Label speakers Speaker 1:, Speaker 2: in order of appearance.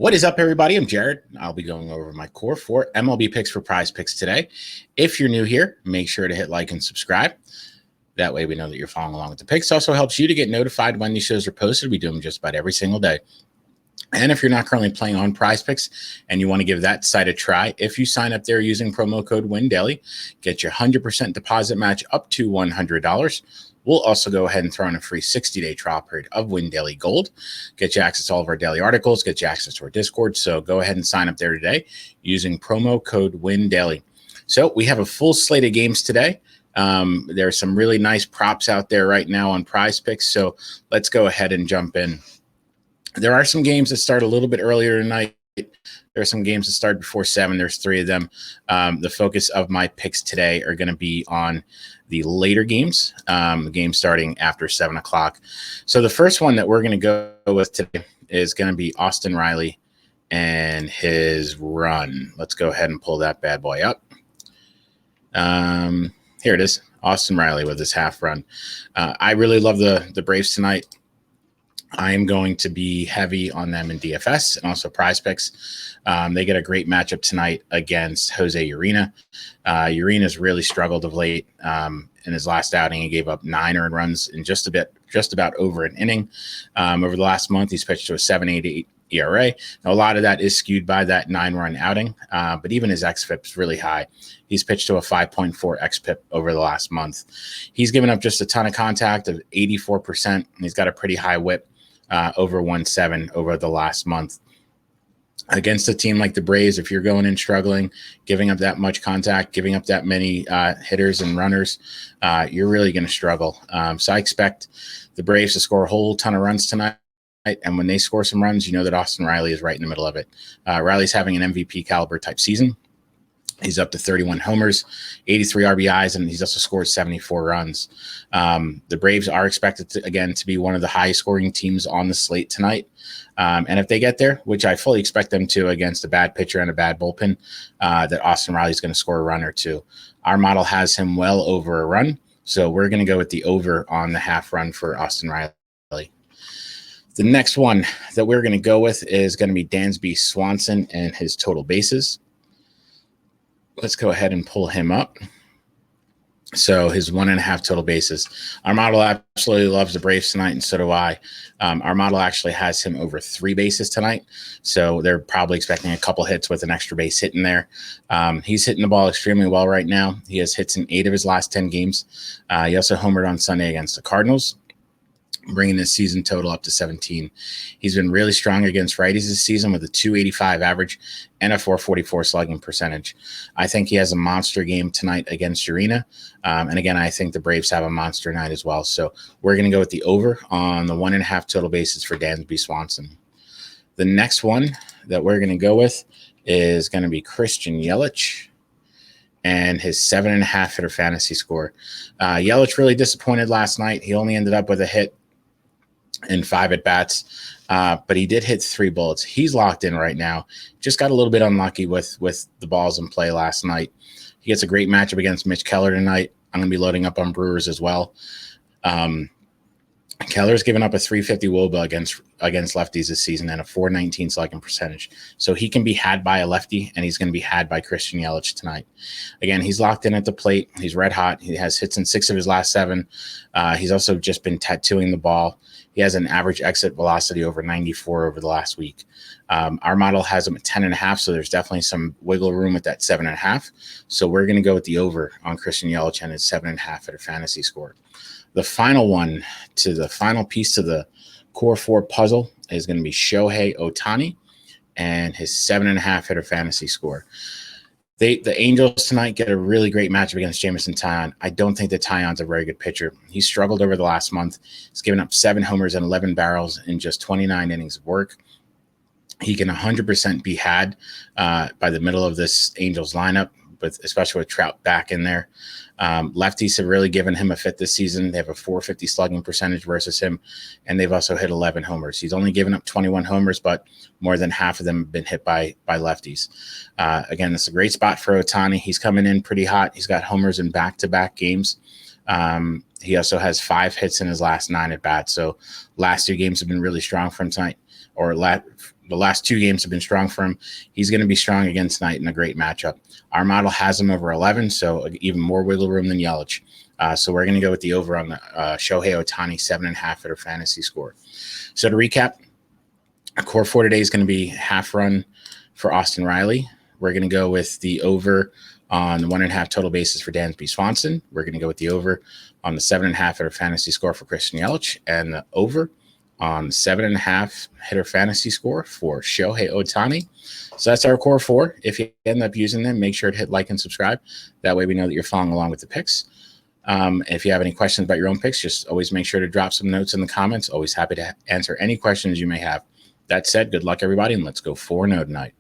Speaker 1: What is up, everybody? I'm Jared. I'll be going over my core 4 MLB picks for PrizePicks today. If you're new here, make sure to hit like and subscribe. That way we know that you're following along with the picks. Also helps you to get notified when these shows are posted. We do them just about every single day. And if you're not currently playing on PrizePicks and you want to give that site a try, if you sign up there using promo code WINDAILY, get your 100% deposit match up to $100. We'll also go ahead and throw in a free 60-day trial period of Win Daily Gold. Get you access to all of our daily articles, get you access to our Discord. So go ahead and sign up there today using promo code WINDAILY. So we have a full slate of games today. There are some really nice props out there right now on PrizePicks. So let's go ahead and jump in. There are some games that start a little bit earlier tonight. There are some games that start before 7. There's 3 of them. The focus of my picks today are going to be on the later games, the game starting after 7 o'clock. So the first one that we're going to go with today is going to be Austin Reilly and his run. Let's go ahead and pull that bad boy up. Here it is, Austin Reilly with his half run. I really love the Braves tonight. I am going to be heavy on them in DFS and also PrizePicks. They get a great matchup tonight against Jose Urena. Urena's really struggled of late. In his last outing, he gave up 9 earned runs in just about over an inning. Over the last month, he's pitched to a 7.88 ERA. Now, a lot of that is skewed by that 9-run outing, but even his xFIP is really high. He's pitched to a 5.4 xFIP over the last month. He's given up just a ton of contact of 84%, and he's got a pretty high whip. Over 1.7 over the last month. Against a team like the Braves, if you're going in struggling, giving up that much contact, giving up that many hitters and runners, you're really going to struggle. So I expect the Braves to score a whole ton of runs tonight. And when they score some runs, you know that Austin Reilly is right in the middle of it. Riley's having an MVP caliber type season. He's up to 31 homers, 83 RBIs, and he's also scored 74 runs. The Braves are expected to be one of the highest scoring teams on the slate tonight. And if they get there, which I fully expect them to against a bad pitcher and a bad bullpen, that Austin Riley is going to score a run or two. Our model has him well over a run, so we're going to go with the over on the half run for Austin Riley. The next one that we're going to go with is going to be Dansby Swanson and his total bases. Let's go ahead and pull him up. So his 1.5 total bases. Our model absolutely loves the Braves tonight, and so do I. Our model actually has him over 3 bases tonight. So they're probably expecting a couple hits with an extra base hit in there. He's hitting the ball extremely well right now. He has hits in 8 of his last 10 games. He also homered on Sunday against the Cardinals, bringing his season total up to 17. He's been really strong against righties this season with a 285 average and a 444 slugging percentage. I think he has a monster game tonight against Urena. And again, I think the Braves have a monster night as well. So we're going to go with the over on the 1.5 total bases for Dansby Swanson. The next one that we're going to go with is going to be Christian Yelich and his 7.5 hitter fantasy score. Yelich really disappointed last night. He only ended up with a hit in 5 at-bats, but he did hit 3 bullets. He's locked in right now. Just got a little bit unlucky with the balls in play last night. He gets a great matchup against Mitch Keller tonight. I'm going to be loading up on Brewers as well. Keller's given up a 350 WOBA against lefties this season and a 419 slugging percentage. So he can be had by a lefty, and he's going to be had by Christian Yelich tonight. Again, he's locked in at the plate. He's red hot. He has hits in 6 of his last 7. He's also just been tattooing the ball. He has an average exit velocity over 94 over the last week. Our model has him at 10.5, so there's definitely some wiggle room with that 7.5. So we're going to go with the over on Christian Yelich and his 7.5 at a fantasy score. The final one, to the final piece to the core 4 puzzle, is going to be Shohei Ohtani and his 7.5 hitter fantasy score. The Angels tonight get a really great matchup against Jameson Taillon. I don't think that Taillon's a very good pitcher. He's struggled over the last month. He's given up 7 homers and 11 barrels in just 29 innings of work. He can 100% be had by the middle of this Angels lineup, especially with Trout back in there. Lefties have really given him a fit this season. They have a 450 slugging percentage versus him, and they've also hit 11 homers. He's only given up 21 homers, but more than half of them have been hit by lefties. Again, it's a great spot for Ohtani. He's coming in pretty hot. He's got homers in back-to-back games. He also has 5 hits in his last 9 at-bats. So last 2 games have been really strong for him tonight, or the last 2 games have been strong for him. He's going to be strong again tonight in a great matchup. Our model has him over 11, so even more wiggle room than Yelich. So we're going to go with the over on the Shohei Ohtani 7.5 hitter fantasy score. So to recap, core 4 today is going to be half run for Austin Reilly. We're going to go with the over on the 1.5 total bases for Dansby Swanson. We're going to go with the over on the 7.5 hitter fantasy score for Christian Yelich, and the over on 7.5 hitter fantasy score for Shohei Ohtani. So that's our core 4. If you end up using them, make sure to hit like and subscribe. That way we know that you're following along with the picks. If you have any questions about your own picks, just always make sure to drop some notes in the comments. Always happy to answer any questions you may have. That said, good luck, everybody, and let's go 4-0 tonight.